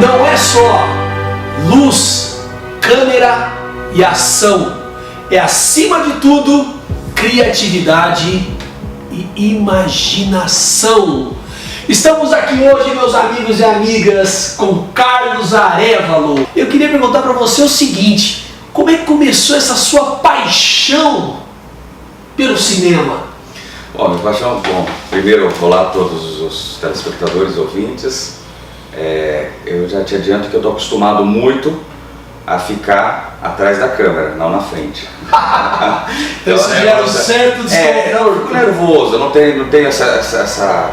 não é só luz, câmera e ação. É, acima de tudo, criatividade e imaginação. Estamos aqui hoje, meus amigos e amigas, com Carlos Arévalo. Eu queria perguntar para você o seguinte: como é que começou essa sua paixão pelo cinema? Bom, minha paixão, primeiro, olá a todos os telespectadores, ouvintes. Eu já te adianto que eu estou acostumado muito a ficar atrás da câmera, não na frente. Então isso gera um certo desconforto. Eu fico nervoso, eu não tenho essa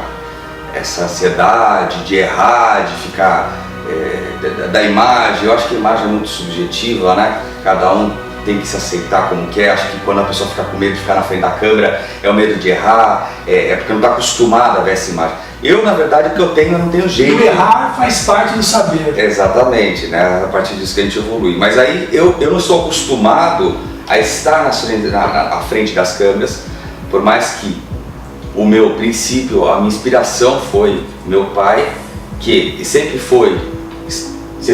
ansiedade de errar, de ficar da imagem. Eu acho que a imagem é muito subjetiva, né? Cada um tem que se aceitar como quer. Acho que quando a pessoa fica com medo de ficar na frente da câmera, é o medo de errar, é porque não está acostumada a ver essa imagem. Eu, na verdade, o que eu não tenho jeito. E o errar faz parte do saber. Exatamente, né? A partir disso que a gente evolui. Mas aí eu não estou acostumado a estar à frente das câmeras, por mais que o meu princípio, a minha inspiração foi meu pai, que sempre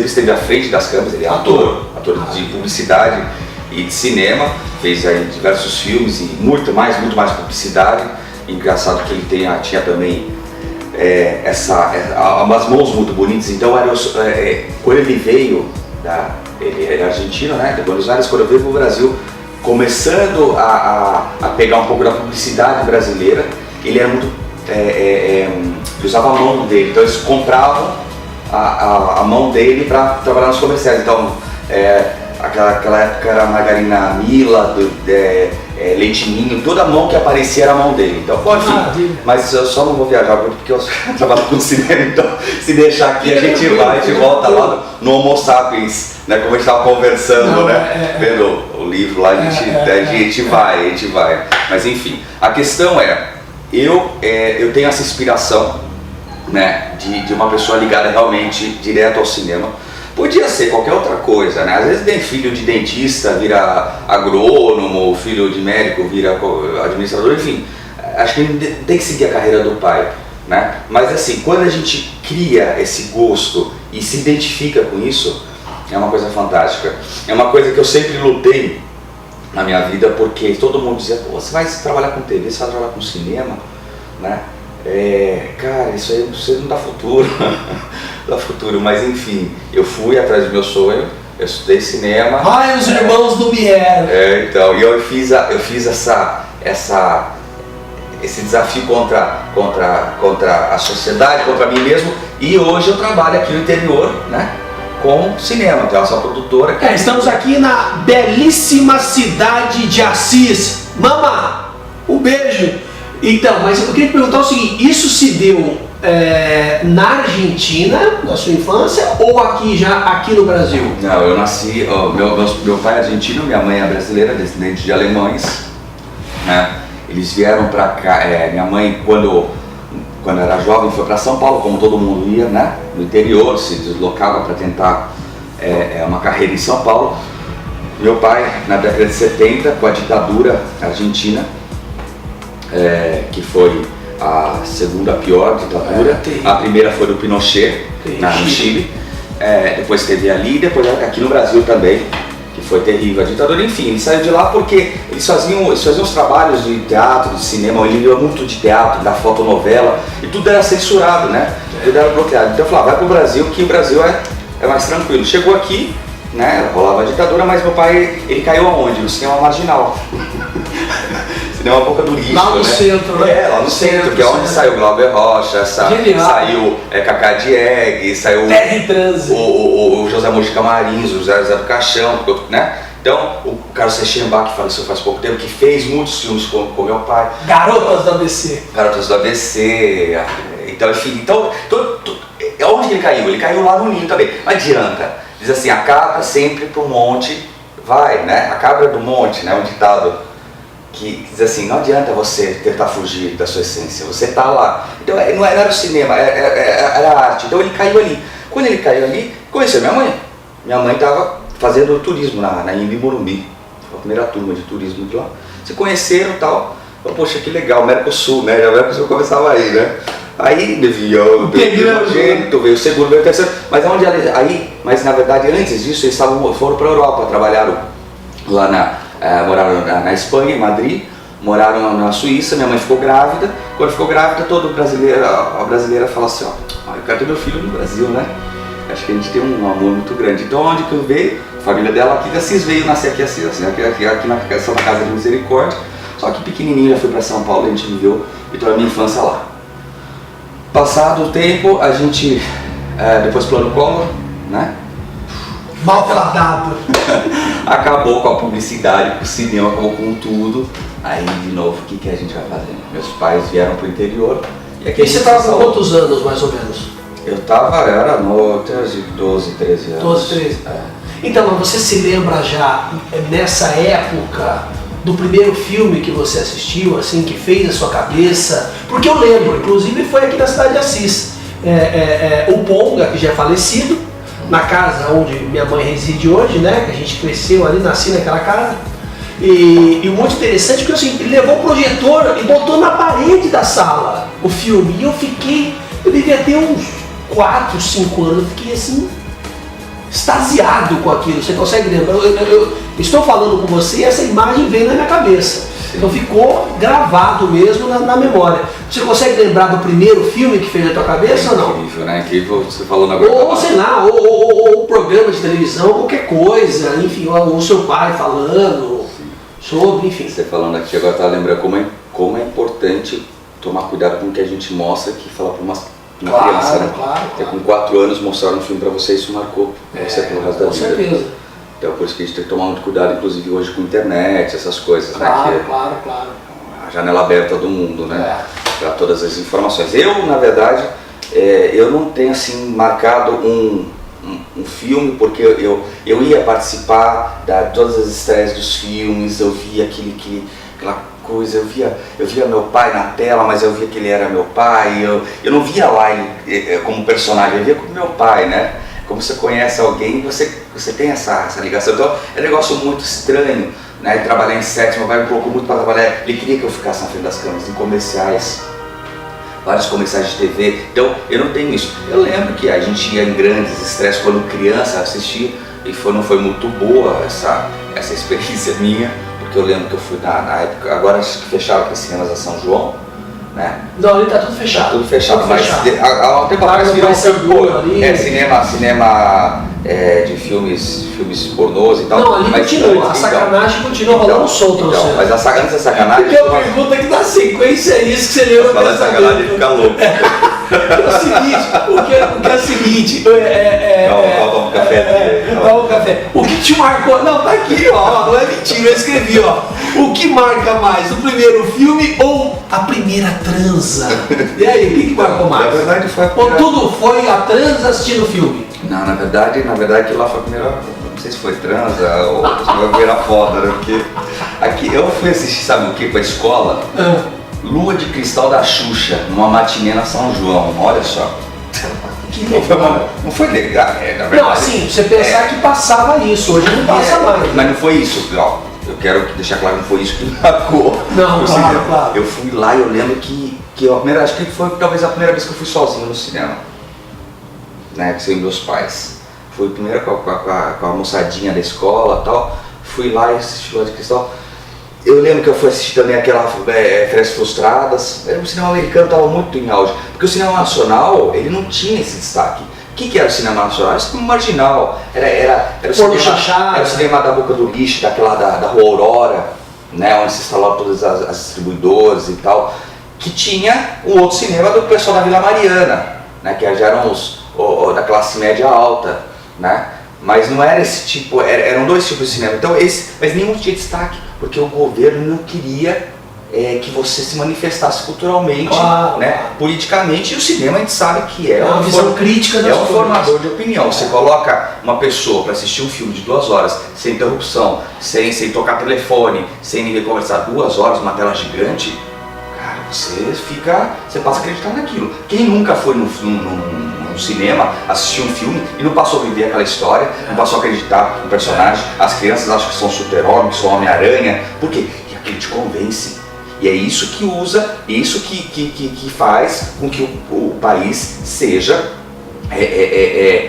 esteve à frente das câmeras. Ele é ator de publicidade e de cinema, fez aí diversos filmes e muito mais publicidade. Engraçado que ele tinha também umas mãos muito bonitas. Então quando ele veio, ele era argentino, né, de Buenos Aires, quando ele veio para o Brasil, começando a pegar um pouco da publicidade brasileira, ele era muito, ele usava a mão dele, então eles compravam a mão dele para trabalhar nos comerciais. Então aquela época era margarina Mila, leite ninho, toda a mão que aparecia era a mão dele. Então, enfim, mas eu só não vou viajar muito porque eu trabalho com cinema, então se deixar aqui a gente volta lá no Homo Sapiens, né, como a gente estava conversando, vendo o livro lá, a gente vai. Mas enfim, a questão eu tenho essa inspiração, né, de uma pessoa ligada realmente direto ao cinema. Podia ser qualquer outra coisa, né? Às vezes tem filho de dentista, vira agrônomo, filho de médico, vira administrador, enfim. Acho que tem que seguir a carreira do pai, né? Mas assim, quando a gente cria esse gosto e se identifica com isso, é uma coisa fantástica. É uma coisa que eu sempre lutei na minha vida, porque todo mundo dizia: pô, você vai trabalhar com TV, você vai trabalhar com cinema, né? Cara, isso aí você não dá futuro. Dá futuro, mas enfim, eu fui atrás do meu sonho, eu estudei cinema. Ai, os irmãos do Mier. Então, e eu fiz esse desafio contra a sociedade, contra mim mesmo, e hoje eu trabalho aqui no interior, né, com cinema. Então, essa produtora. Estamos aqui na belíssima cidade de Assis. Mama, um beijo. Então, mas eu queria te perguntar o seguinte: isso se deu na Argentina, na sua infância, ou aqui no Brasil? Não, eu nasci, meu pai é argentino, minha mãe é brasileira, descendente de alemães, né? Eles vieram para cá, minha mãe quando era jovem foi para São Paulo, como todo mundo ia, né? No interior, se deslocava para tentar uma carreira em São Paulo. Meu pai, na década de 70, com a ditadura argentina, que foi a segunda pior ditadura, a primeira foi do Pinochet, no Chile, depois teve ali, e depois aqui no Brasil também, que foi terrível a ditadura. Enfim, ele saiu de lá porque eles faziam os trabalhos de teatro, de cinema, ele lia muito de teatro, da fotonovela, e tudo era censurado, né? Tudo era bloqueado. Então eu falava: vai pro Brasil, que o Brasil é mais tranquilo. Chegou aqui, né, rolava a ditadura, mas meu pai, ele caiu aonde? No cinema marginal. Cinema Boca do Lixo, lá no centro, né? Lá no centro, que é onde saiu Glauber Rocha, saiu Cacá Diegue, saiu o José Mojica Marins, o José do Caixão, né? Então, o Carlos Reichenbach, que faleceu faz pouco tempo, que fez muitos filmes com meu pai. Garotas do ABC. Garotas do ABC. Então, enfim, onde ele caiu? Ele caiu lá no ninho também. Não adianta. Diz assim: a cabra sempre pro monte vai, né? A cabra do monte, né? Um ditado que diz assim: não adianta você tentar fugir da sua essência, você tá lá. Então não era o cinema, era a arte. Então ele caiu ali. Quando ele caiu ali, conheceu minha mãe. Minha mãe estava fazendo turismo na Imbi Morumbi, a primeira turma de turismo de lá. Se conheceram e tal. Poxa, que legal, Mercosul, né? A Mercosul começava aí, né? Aí veio o primogênito, veio o segundo, veio o terceiro, mas na verdade antes disso eles foram para a Europa, trabalharam lá moraram na Espanha, em Madrid, moraram na Suíça, minha mãe ficou grávida, quando ficou grávida a brasileira fala assim, eu quero ter meu filho no Brasil, né? Acho que a gente tem um amor muito grande, então onde que eu veio? A família dela aqui de Assis veio nascer aqui Assis, aqui na Casa de Misericórdia, só que pequenininho já fui para São Paulo, a gente viveu toda a minha infância lá. Passado o tempo, a gente, depois plano Collor, né? Malfadado. Acabou com a publicidade, com o cinema, acabou com tudo. Aí, de novo, o que a gente vai fazer? Meus pais vieram pro interior. E você estava com quantos anos, mais ou menos? Eu era no 12, 13 anos. 12, 13. Então, mas você se lembra já, nessa época, do primeiro filme que você assistiu, assim, que fez a sua cabeça? Porque eu lembro, inclusive foi aqui na cidade de Assis. O Ponga, que já é falecido, na casa onde minha mãe reside hoje, né? Que a gente cresceu ali, nasci naquela casa. E muito interessante porque assim, ele levou o projetor e botou na parede da sala o filme. E eu devia ter uns 4, 5 anos, eu fiquei assim, extasiado com aquilo. Você consegue lembrar? Eu estou falando com você e essa imagem veio na minha cabeça. Então ficou gravado mesmo na memória. Você consegue lembrar do primeiro filme que fez na tua cabeça ou não? Incrível, né? Incrível, você falou agora. Ou sei lá, ou programa de televisão, qualquer coisa, enfim, ou o seu pai falando sobre, enfim. Você falando aqui agora, tá lembrando como é importante tomar cuidado com o que a gente mostra, que fala para uma criança, né? Claro. Porque com 4 anos mostraram um filme para você, isso marcou você pelo resto da vida. Com certeza. Então por isso que a gente tem que tomar muito cuidado, inclusive hoje com a internet, essas coisas, claro, né? Claro. A janela aberta do mundo, né? Para todas as informações. Eu, na verdade, eu não tenho assim marcado um filme, porque eu ia participar de todas as estreias dos filmes, eu via aquela coisa, eu via meu pai na tela, mas eu via que ele era meu pai, eu não via lá ele como personagem, eu via como meu pai, né? Como você conhece alguém, você tem essa ligação. Então é um negócio muito estranho, né? Trabalhar em sets, meu pai me colocou muito para trabalhar, ele queria que eu ficasse na frente das câmeras, em comerciais, vários comerciais de TV, então eu não tenho isso. Eu lembro que a gente ia em grandes estresses quando criança assistir, e não foi muito boa essa experiência minha, porque eu lembro que eu fui na época, agora acho que fecharam aqui cinemas da São João, né? Não, ali tá tudo fechado. Tá tudo fechado, tudo mas há um tempo atrás virou cinema de filmes pornôs e tal. Não, ali mas continua, a sacanagem continua rolando solta. Então, mas antes da sacanagem... Porque a pergunta que dá sequência é isso que você leu. Falar de sacanagem fica louco. É o seguinte, o que é o seguinte... Toma um café. Toma um café. O que te marcou... Não, tá aqui, ó, não é mentira, eu escrevi, ó. O que marca mais, o primeiro filme ou a primeira transa? E aí, o que marcou mais? Na verdade foi a primeira... Ou tudo foi a transa assistindo o filme? Não, na verdade aquilo lá foi a primeira... Não sei se foi transa ou a primeira foda, né? Porque aqui eu fui assistir, sabe o que, com a escola? Lua de Cristal da Xuxa, numa matinê na São João, olha só. Não foi legal, na verdade. Não, assim, você pensar que passava isso, hoje não passa mais. Mas não foi isso, ó. Eu quero deixar claro que não foi isso que me marcou. Não, claro. Eu fui lá e eu lembro que acho que foi talvez a primeira vez que eu fui sozinho no cinema, né, sem meus pais. Fui primeiro com a moçadinha da escola e tal, fui lá e assisti Lua de Cristal. Eu lembro que eu fui assistir também aquela Férias Frustradas. O cinema americano estava muito em auge, porque o cinema nacional ele não tinha esse destaque. O que era o cinema nacional? Era o cinema marginal, era o cinema da Boca do Lixo, daquela da Rua Aurora, né, onde se instalaram todas as distribuidoras e tal, que tinha um outro cinema do pessoal da Vila Mariana, né, que já eram da classe média alta, né, mas não era esse tipo, eram dois tipos de cinema, então mas nenhum tinha destaque, porque o governo não queria que você se manifestasse culturalmente, né, politicamente, e o cinema a gente sabe que é uma visão crítica das coisas. Formador de opinião. Você coloca uma pessoa para assistir um filme de 2 horas, sem interrupção, sem tocar telefone, sem ninguém conversar, 2 horas, uma tela gigante, cara, você passa a acreditar naquilo. Quem nunca foi num cinema, assistir um filme e não passou a viver aquela história, não passou a acreditar no personagem, as crianças acham que são super-homem, que são Homem-Aranha, por quê? Porque aquilo te convence. E é isso que usa, isso que faz com que o país seja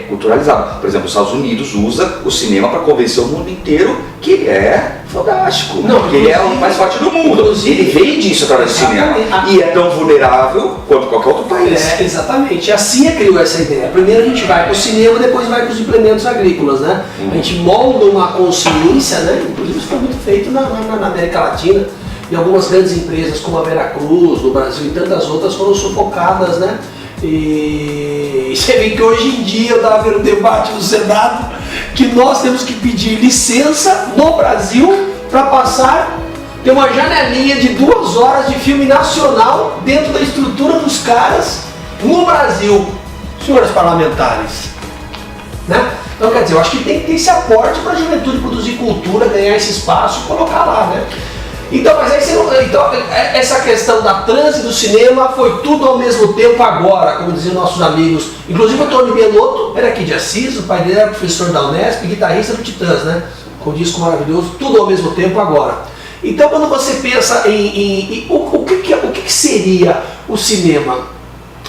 culturalizado. Por exemplo, os Estados Unidos usa o cinema para convencer o mundo inteiro que ele é fantástico, que ele é o mais forte do mundo. Ele veio disso através do cinema e é tão vulnerável quanto qualquer outro país. Exatamente. A CIA criou essa ideia. Primeiro a gente vai para o cinema, depois vai para os implementos agrícolas, né? A gente molda uma consciência, né? Inclusive isso foi muito feito na América Latina. E algumas grandes empresas como a Veracruz, no Brasil e tantas outras foram sufocadas, né? E você vê que hoje em dia, eu estava vendo um debate no Senado, que nós temos que pedir licença no Brasil para passar, ter uma janelinha de 2 horas de filme nacional dentro da estrutura dos caras no Brasil, senhores parlamentares, né? Então quer dizer, eu acho que tem que ter esse aporte para a juventude produzir cultura, ganhar esse espaço e colocar lá, né? Então, mas aí essa questão da transe do cinema foi tudo ao mesmo tempo agora, como diziam nossos amigos. Inclusive o Tony Bellotto era aqui de Assis, o pai dele era professor da Unesp, guitarrista do Titãs, né? Com um disco maravilhoso, tudo ao mesmo tempo agora. Então quando você pensa o que seria o cinema?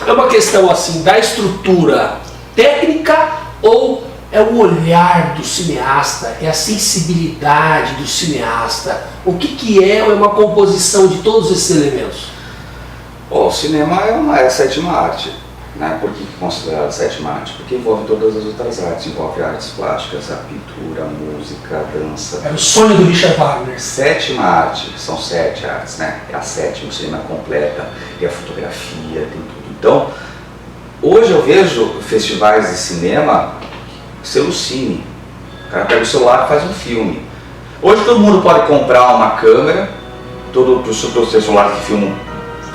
É uma questão assim da estrutura técnica ou é o olhar do cineasta, é a sensibilidade do cineasta? O que é uma composição de todos esses elementos? O cinema é a sétima arte, né? Por que é considerada a sétima arte? Porque envolve todas as outras artes, envolve artes plásticas, a pintura, a música, a dança. Era o sonho do Richard Wagner. Sétima arte, são 7 artes, né? É a sétima, o cinema completa, tem a fotografia, tem tudo. Então, hoje eu vejo festivais de cinema selo cine. O cara pega o celular e faz um filme. Hoje todo mundo pode comprar uma câmera, todos os celulares que filmam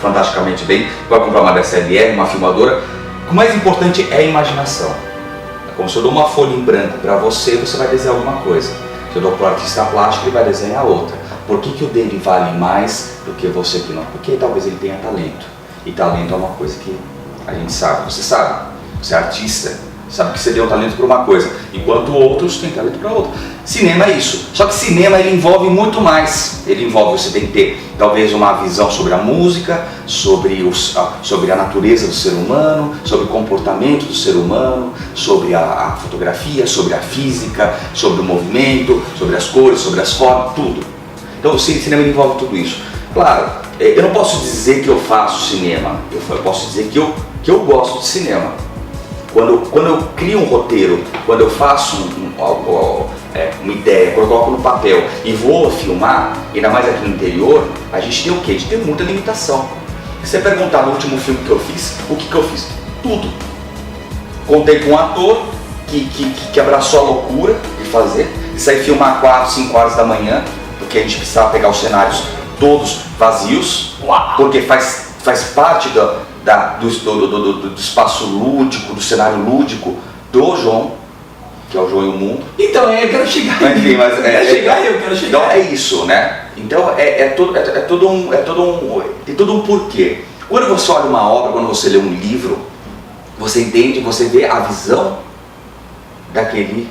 fantasticamente bem, pode comprar uma DSLR, uma filmadora. O mais importante é a imaginação. É como se eu dou uma folha em branco para você, você vai desenhar alguma coisa. Se eu dou para o artista plástico, ele vai desenhar outra. Por que o dele vale mais do que você que não? Porque talvez ele tenha talento. E talento é uma coisa que a gente sabe. Você sabe, você é artista. Sabe que você deu talento para uma coisa, enquanto outros têm talento para outra. Cinema é isso. Só que cinema ele envolve muito mais. Ele envolve, você tem que ter talvez uma visão sobre a música, sobre a natureza do ser humano, sobre o comportamento do ser humano, sobre a fotografia, sobre a física, sobre o movimento, sobre as cores, sobre as formas, tudo. Então o cinema envolve tudo isso. Claro, eu não posso dizer que eu faço cinema, eu posso dizer que eu gosto de cinema. Quando eu crio um roteiro, quando eu faço uma ideia, quando eu coloco no papel e vou filmar, ainda mais aqui no interior, a gente tem o quê? A gente tem muita limitação. Se você perguntar no último filme que eu fiz, o que eu fiz? Tudo. Contei com um ator que abraçou a loucura de fazer, de sair filmar 4, 5 horas da manhã, porque a gente precisava pegar os cenários todos vazios, porque faz parte do espaço lúdico, do cenário lúdico do João, que é o João e o Mundo. Então, eu quero chegar aí. Enfim, mas eu quero chegar aí. Então é isso, né? Então tem todo um porquê. Quando você olha uma obra, quando você lê um livro, você entende, você vê a visão daquele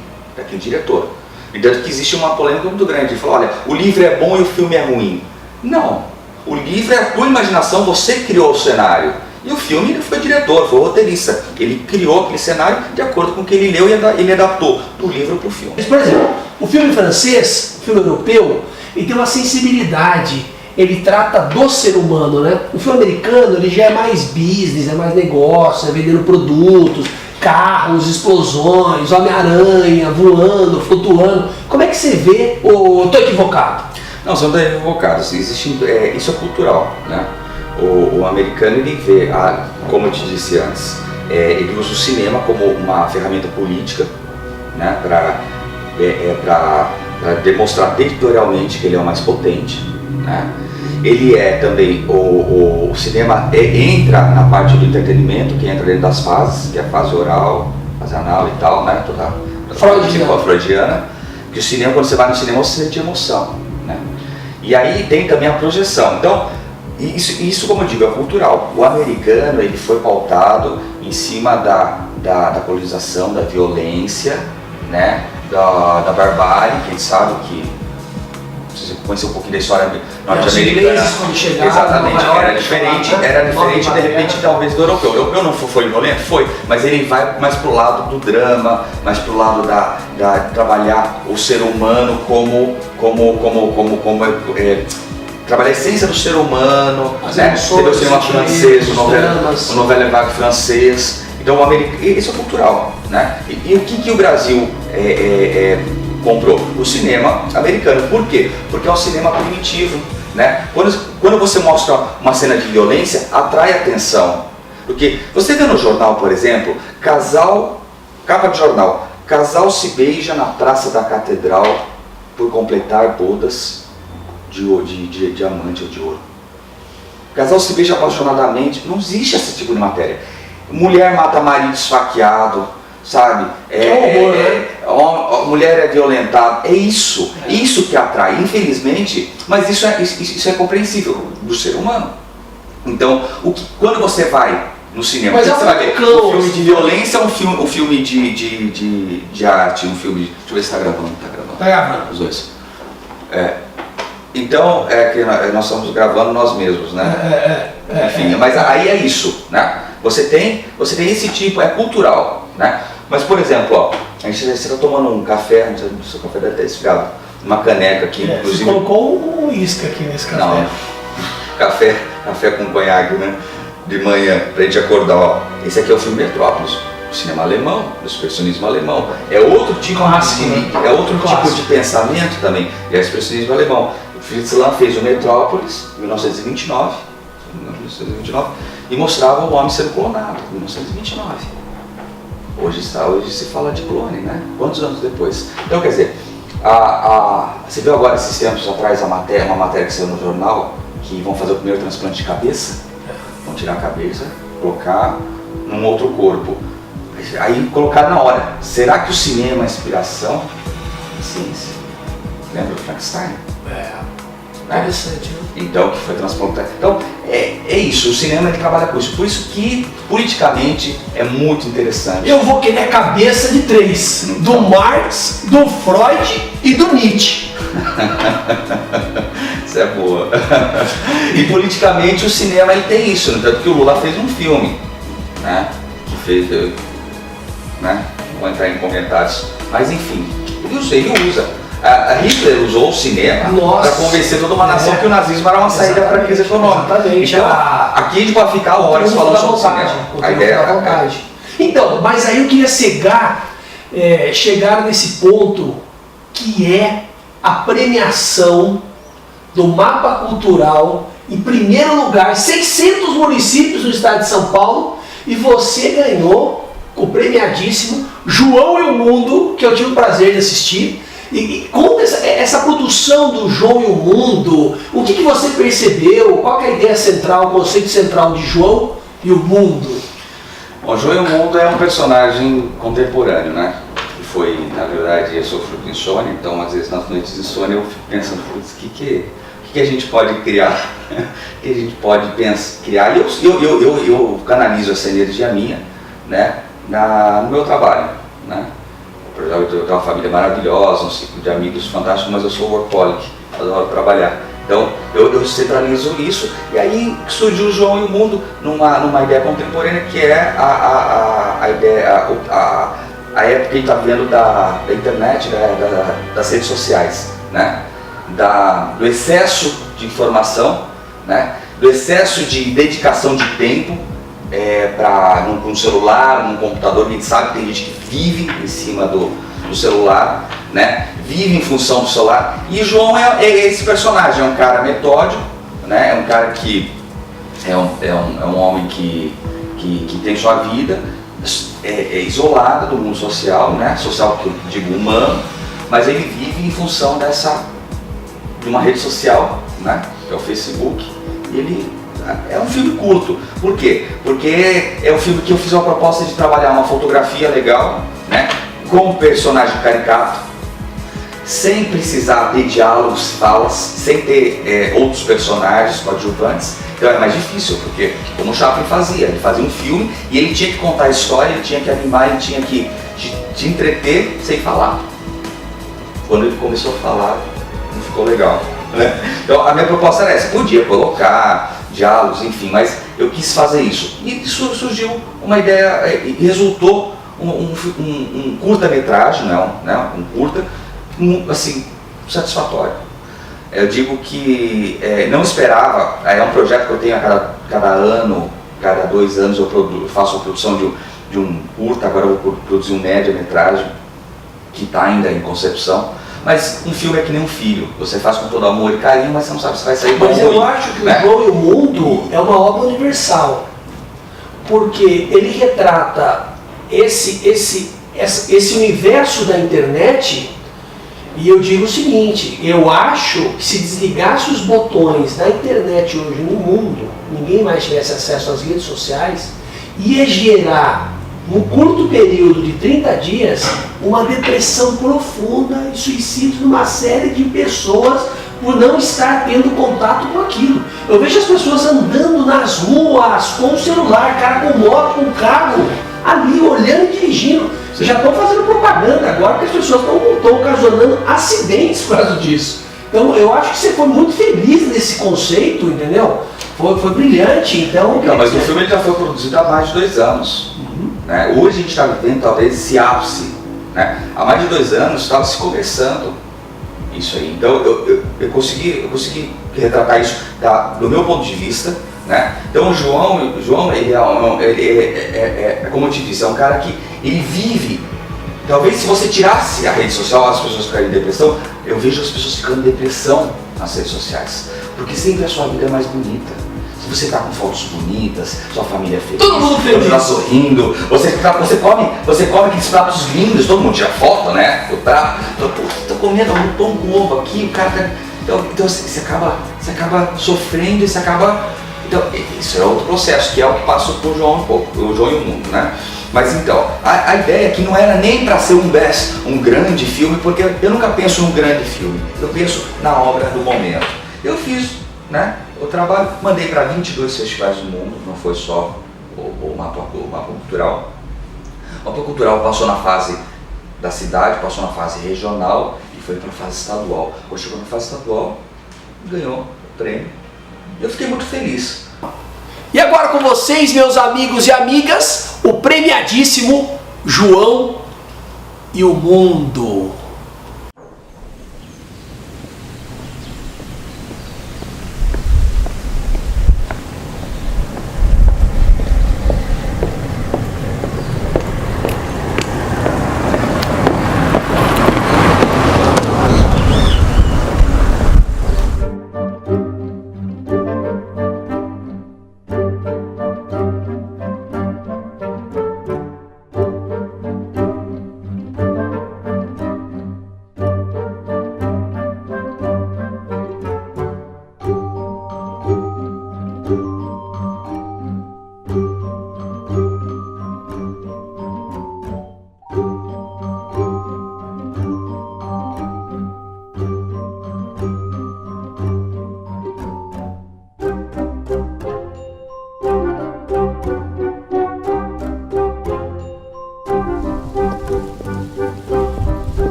diretor. E tanto que existe uma polêmica muito grande, de falar, olha, o livro é bom e o filme é ruim. Não, o livro é a tua imaginação, você criou o cenário. E o filme ele foi diretor, foi roteirista. Ele criou aquele cenário de acordo com o que ele leu e ele adaptou do livro para o filme. Por exemplo, o filme francês, o filme europeu, ele tem uma sensibilidade, ele trata do ser humano, né? O filme americano ele já é mais business, é mais negócio, é vendendo produtos, carros, explosões, Homem-Aranha voando, flutuando. Como é que você vê? Ou estou equivocado? Não, você não está equivocado. Isso é cultural, né? O americano ele vê, como eu te disse antes, ele usa o cinema como uma ferramenta política, né, para demonstrar territorialmente que ele é o mais potente, né? Ele é também, o cinema entra na parte do entretenimento, que entra dentro das fases, que é a fase oral, fase anal e tal, né, toda freudiana, que o cinema, quando você vai no cinema, você sente emoção, né? E aí tem também a projeção. Então, isso, como eu digo, é cultural. O americano ele foi pautado em cima da colonização, da violência, né? da barbárie, que a gente sabe que você conhecer um pouquinho da história norte-americana. Exatamente, era diferente de repente talvez do europeu. O europeu não foi violento? Foi, mas ele vai mais pro lado do drama, mais pro lado da trabalhar o ser humano trabalhar a essência do ser humano, né? Teve o cinema francês, o novela vague francês. Então isso é cultural, né? E o que o Brasil comprou? O cinema americano. Por quê? Porque é um cinema primitivo, né? Quando você mostra uma cena de violência, atrai atenção. Porque você vê no jornal, por exemplo, capa de jornal, casal se beija na Praça da Catedral por completar bodas de diamante ou de ouro. Casal se beija apaixonadamente, não existe esse tipo de matéria. Mulher mata marido esfaqueado, sabe? Horror, né? Mulher é violentada. É isso que atrai, infelizmente, mas isso é compreensível do ser humano. Então, quando você vai no cinema, mas você vai ver um filme de violência, um filme de arte, um filme de... Deixa eu ver se está gravando. Tá gravando. Os dois. Então, que nós estamos gravando nós mesmos, né? Enfim, mas aí é isso, né? Você tem esse tipo, é cultural, né? Mas, por exemplo, ó, você está tomando um café, não sei, o seu café deve ter esfriado, uma caneca aqui, inclusive. Você colocou um isca aqui nesse café. Não, café com conhaque, né? De manhã, pra gente acordar, ó. Esse aqui é o filme Metrópolis, o cinema alemão, o expressionismo alemão. É outro tipo de pensamento também, é o expressionismo alemão. O Fritz Lang fez o Metrópolis, em 1929, e mostrava o homem sendo clonado, em 1929. Hoje se fala de clone, né? Quantos anos depois? Então, quer dizer, você viu agora, esses tempos atrás, uma matéria que saiu no jornal, que vão fazer o primeiro transplante de cabeça? Vão tirar a cabeça, colocar num outro corpo. Aí colocar na hora. Será que o cinema é inspiração? Ciência. Lembra do Frankenstein? Interessante, né? Então, que foi transplantado. Então, é isso, o cinema ele trabalha com isso. Por isso que, politicamente, é muito interessante. Eu vou querer a cabeça de 3. Do Marx, do Freud e do Nietzsche. Isso é boa. E politicamente o cinema ele tem isso, né? Tanto que o Lula fez um filme, né? Que fez, né? Não vou entrar em comentários, mas enfim, ele usa. A Hitler usou o cinema para convencer toda uma nação que o nazismo era uma saída para a crise econômica. Exatamente. Então, aqui a gente pode ficar horas falando sobre o cinema. A ideia é vontade. Então, mas aí eu queria chegar nesse ponto que é a premiação do mapa cultural em primeiro lugar, 600 municípios no estado de São Paulo, e você ganhou o premiadíssimo João e o Mundo, que eu tive o prazer de assistir. E conta essa produção do João e o Mundo, o que você percebeu, qual que é a ideia central, o conceito central de João e o Mundo? Bom, João e o Mundo é um personagem contemporâneo, né? Que foi, na verdade, eu sofro de insônia, então às vezes nas noites de insônia eu fico pensando, putz, o que a gente pode criar? O que a gente pode criar? E eu canalizo essa energia minha, né? No meu trabalho, né? Eu tenho uma família maravilhosa, um ciclo de amigos fantástico, mas eu sou workaholic, adoro trabalhar. Então eu centralizo isso, e aí surgiu o João e o Mundo numa ideia contemporânea, que é a época que a gente está vendo da internet, das redes sociais, né? Do excesso de informação, né? Do excesso de dedicação de tempo, num celular, num computador. A gente sabe que tem gente que vive em cima do celular, né? Vive em função do celular. E João é esse personagem, é um cara metódico, né? É um cara que é um homem que tem sua vida isolada do mundo social, né? Social que eu digo humano, mas ele vive em função de uma rede social, né? Que é o Facebook. E ele é um filme curto. Por quê? Porque é um filme que eu fiz uma proposta de trabalhar uma fotografia legal, né? Com um personagem caricato, sem precisar ter diálogos, falas, sem ter outros personagens coadjuvantes. Então é mais difícil, porque como o Chaplin fazia, ele fazia um filme e ele tinha que contar a história, ele tinha que animar, ele tinha que te entreter sem falar. Quando ele começou a falar, o ficou legal, né? Então a minha proposta era essa, podia colocar diálogos, enfim, mas eu quis fazer isso. E surgiu uma ideia, e resultou um curta-metragem, né, um curta, assim, satisfatório. Eu digo que não esperava, é um projeto que eu tenho a cada ano, cada 2 anos eu faço a produção de um curta, agora eu vou produzir um média-metragem, que está ainda em concepção. Mas um filme é que nem um filho, você faz com todo amor e carinho, mas você não sabe se vai sair bom. Mas eu acho que, né, O João e o Mundo é uma obra universal, porque ele retrata esse universo da internet. E eu digo o seguinte, eu acho que se desligasse os botões da internet hoje no mundo, ninguém mais tivesse acesso às redes sociais, ia gerar, num curto período de 30 dias, uma depressão profunda e suicídio numa série de pessoas por não estar tendo contato com aquilo. Eu vejo as pessoas andando nas ruas com o celular, cara com moto, com carro, ali olhando e dirigindo. Já estão fazendo propaganda agora que as pessoas estão ocasionando acidentes por causa disso. Então eu acho que você foi muito feliz nesse conceito, entendeu? Foi brilhante, então... Não, mas o filme ele já foi produzido há mais de 2 anos. Né? Hoje a gente está vivendo talvez esse ápice. Né? Há mais de 2 anos estava se começando isso aí. Então eu consegui retratar isso do meu ponto de vista. Né? Então o João ele é, como eu te disse, é um cara que ele vive. Talvez se você tirasse a rede social, as pessoas ficarem em depressão. Eu vejo as pessoas ficando em depressão nas redes sociais, porque sempre a sua vida é mais bonita. Se você está com fotos bonitas, sua família é feliz, todo mundo feliz, está sorrindo, você come aqueles pratos lindos, todo mundo tira foto, né? O prato, tô comendo um pão com ovo aqui, o cara tá... Então você acaba sofrendo e você acaba... Então, isso é outro processo, que é o que passou por João um pouco, o João e o Mundo, né? Mas então, a ideia é que não era nem para ser um grande filme, porque eu nunca penso num grande filme, eu penso na obra do momento. Eu fiz, né, o trabalho, mandei para 22 festivais do mundo, não foi só o Mapa Cultural. O Mapa Cultural passou na fase da cidade, passou na fase regional e foi para a fase estadual. Quando chegou na fase estadual, ganhou o prêmio. Eu fiquei muito feliz. E agora com vocês, meus amigos e amigas, o premiadíssimo João e o Mundo.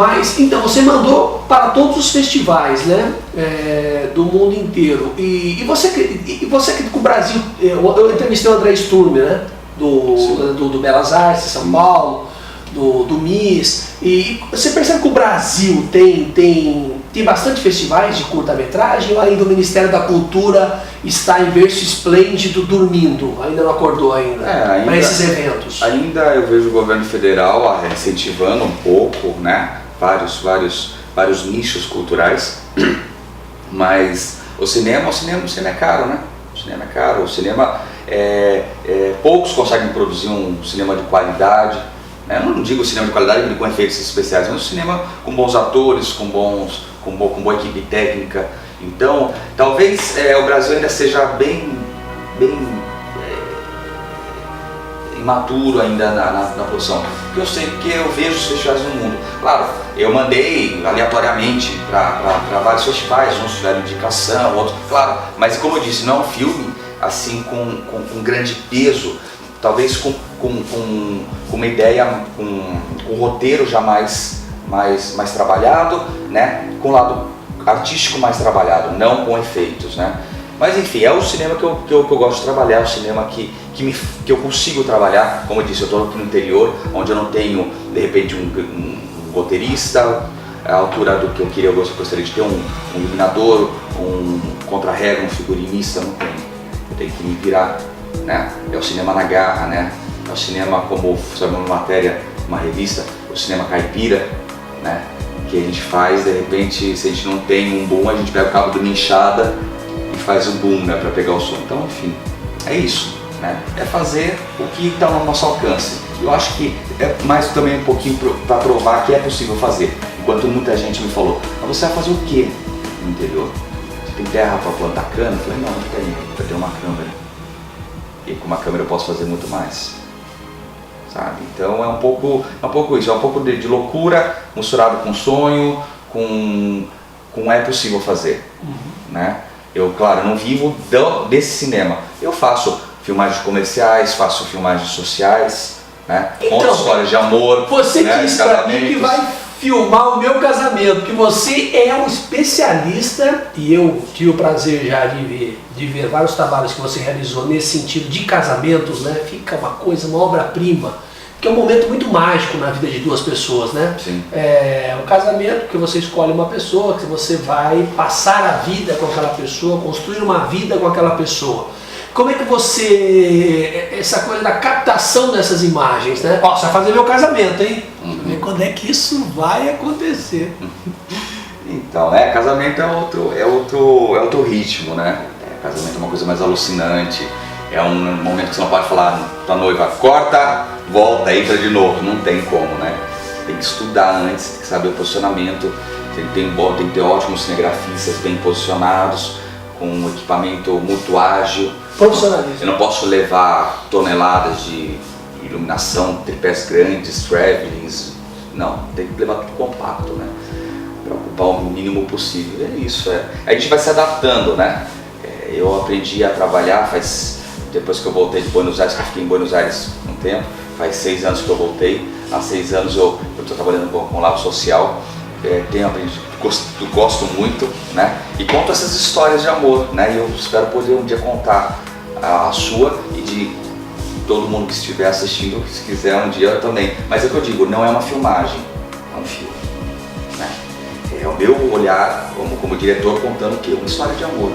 Mas, então, você mandou para todos os festivais, né? Do mundo inteiro. E você que com o Brasil, eu entrevistei o André Sturm, né? Do Belas Artes de São Paulo, do MIS. E você percebe que o Brasil tem bastante festivais de curta-metragem, ou ainda o Ministério da Cultura está em berço esplêndido dormindo, ainda não acordou ainda para esses eventos? Ainda eu vejo o governo federal incentivando um pouco, né, vários nichos culturais, mas o cinema é caro, né? O cinema é caro, poucos conseguem produzir um cinema de qualidade. Eu não digo cinema de qualidade com efeitos especiais, mas um cinema com bons atores, com boa equipe técnica. Então, talvez o Brasil ainda seja bem imaturo ainda na produção. Porque eu vejo os festivais no mundo. Claro, eu mandei aleatoriamente para vários festivais, uns tiveram indicação, outros, claro, mas como eu disse, não é um filme assim com grande peso, talvez com uma ideia, com um roteiro já mais trabalhado, né? Com o lado artístico mais trabalhado, não com efeitos, né? Mas enfim, é o cinema que eu gosto de trabalhar, é o cinema que eu consigo trabalhar. Como eu disse, eu estou aqui no interior, onde eu não tenho, de repente, um roteirista à altura do que eu queria. Eu gostaria de ter um iluminador, um contra-regra, um figurinista, não tenho. Eu tenho que me virar, né? É o cinema na garra, né? É o cinema, como sabe, uma matéria, uma revista, o cinema caipira, né? Que a gente faz, de repente, se a gente não tem um boom, a gente pega o cabo de uma enxada e faz o boom, né, para pegar o som. Então, enfim, é isso, né? É fazer o que está ao nosso alcance. Eu acho que é mais também um pouquinho para provar que é possível fazer. Enquanto muita gente me falou, mas você vai fazer o quê no interior? Você tem terra para plantar cana? Eu falei, não tem, eu tenho uma câmera. E com uma câmera eu posso fazer muito mais. Sabe? Então é um pouco isso, é um pouco de loucura misturado com sonho, com é possível fazer, né? Eu, claro, não vivo desse cinema. Eu faço filmagens comerciais, faço filmagens sociais, né? Então, conto histórias de amor. Você né? disse para mim que vai filmar o meu casamento, que você é um especialista, e eu tive o prazer já de ver vários trabalhos que você realizou nesse sentido de casamentos, né? Fica uma coisa, uma obra-prima, que é um momento muito mágico na vida de duas pessoas, né? Sim. O casamento, que você escolhe uma pessoa, que você vai passar a vida com aquela pessoa, construir uma vida com aquela pessoa. Como é que você, essa coisa da captação dessas imagens, né? Ó, você vai fazer meu casamento, hein? Quando é que isso vai acontecer? Então, casamento é outro ritmo, né? Casamento é uma coisa mais alucinante, é um momento que você não pode falar pra noiva, corta, volta, entra de novo, não tem como, né? Tem que estudar antes, tem que saber o posicionamento, tem que ter ótimos cinegrafistas bem posicionados, com um equipamento muito ágil. Profissionalismo. Eu não posso levar toneladas de iluminação, tripés grandes, travelings, não, tem que levar tudo compacto, né? Para ocupar o mínimo possível, é isso. A gente vai se adaptando, né? Eu aprendi a trabalhar depois que eu voltei de Buenos Aires, que eu fiquei em Buenos Aires um tempo, faz 6 anos que eu voltei. Há 6 anos eu estou trabalhando com o lado social, tenho aprendido, gosto muito, né? E conto essas histórias de amor, né? E eu espero poder um dia contar a sua e de todo mundo que estiver assistindo, se quiser um dia também. Mas é o que eu digo, não é uma filmagem, é um filme, né? É o meu olhar como diretor contando que é uma história de amor,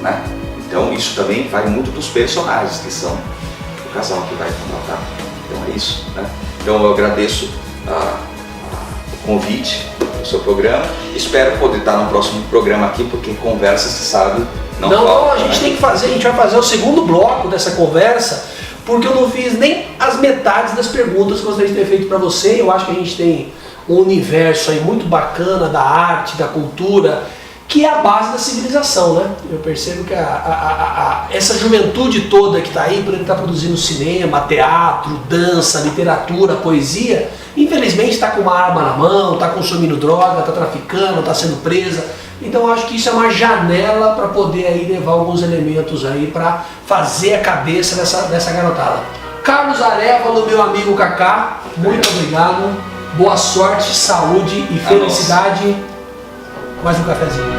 né? Então isso também vai muito dos personagens que são o casal que vai contratar. Então é isso, né? Então eu agradeço o convite do seu programa. Espero poder estar no próximo programa aqui, porque conversa, você sabe, não falta, a gente né? tem que fazer, a gente vai fazer o segundo bloco dessa conversa, porque eu não fiz nem as metades das perguntas que eu gostaria de ter feito para você. Eu acho que a gente tem um universo aí muito bacana da arte, da cultura, que é a base da civilização, né? Eu percebo que essa juventude toda que está aí, por ele estar produzindo cinema, teatro, dança, literatura, poesia, infelizmente está com uma arma na mão, está consumindo droga, está traficando, está sendo presa. Então eu acho que isso é uma janela para poder aí levar alguns elementos aí para fazer a cabeça dessa garotada. Carlos Arévalo, meu amigo Kaká, muito obrigado. boa sorte, saúde e felicidade. Mais um cafezinho.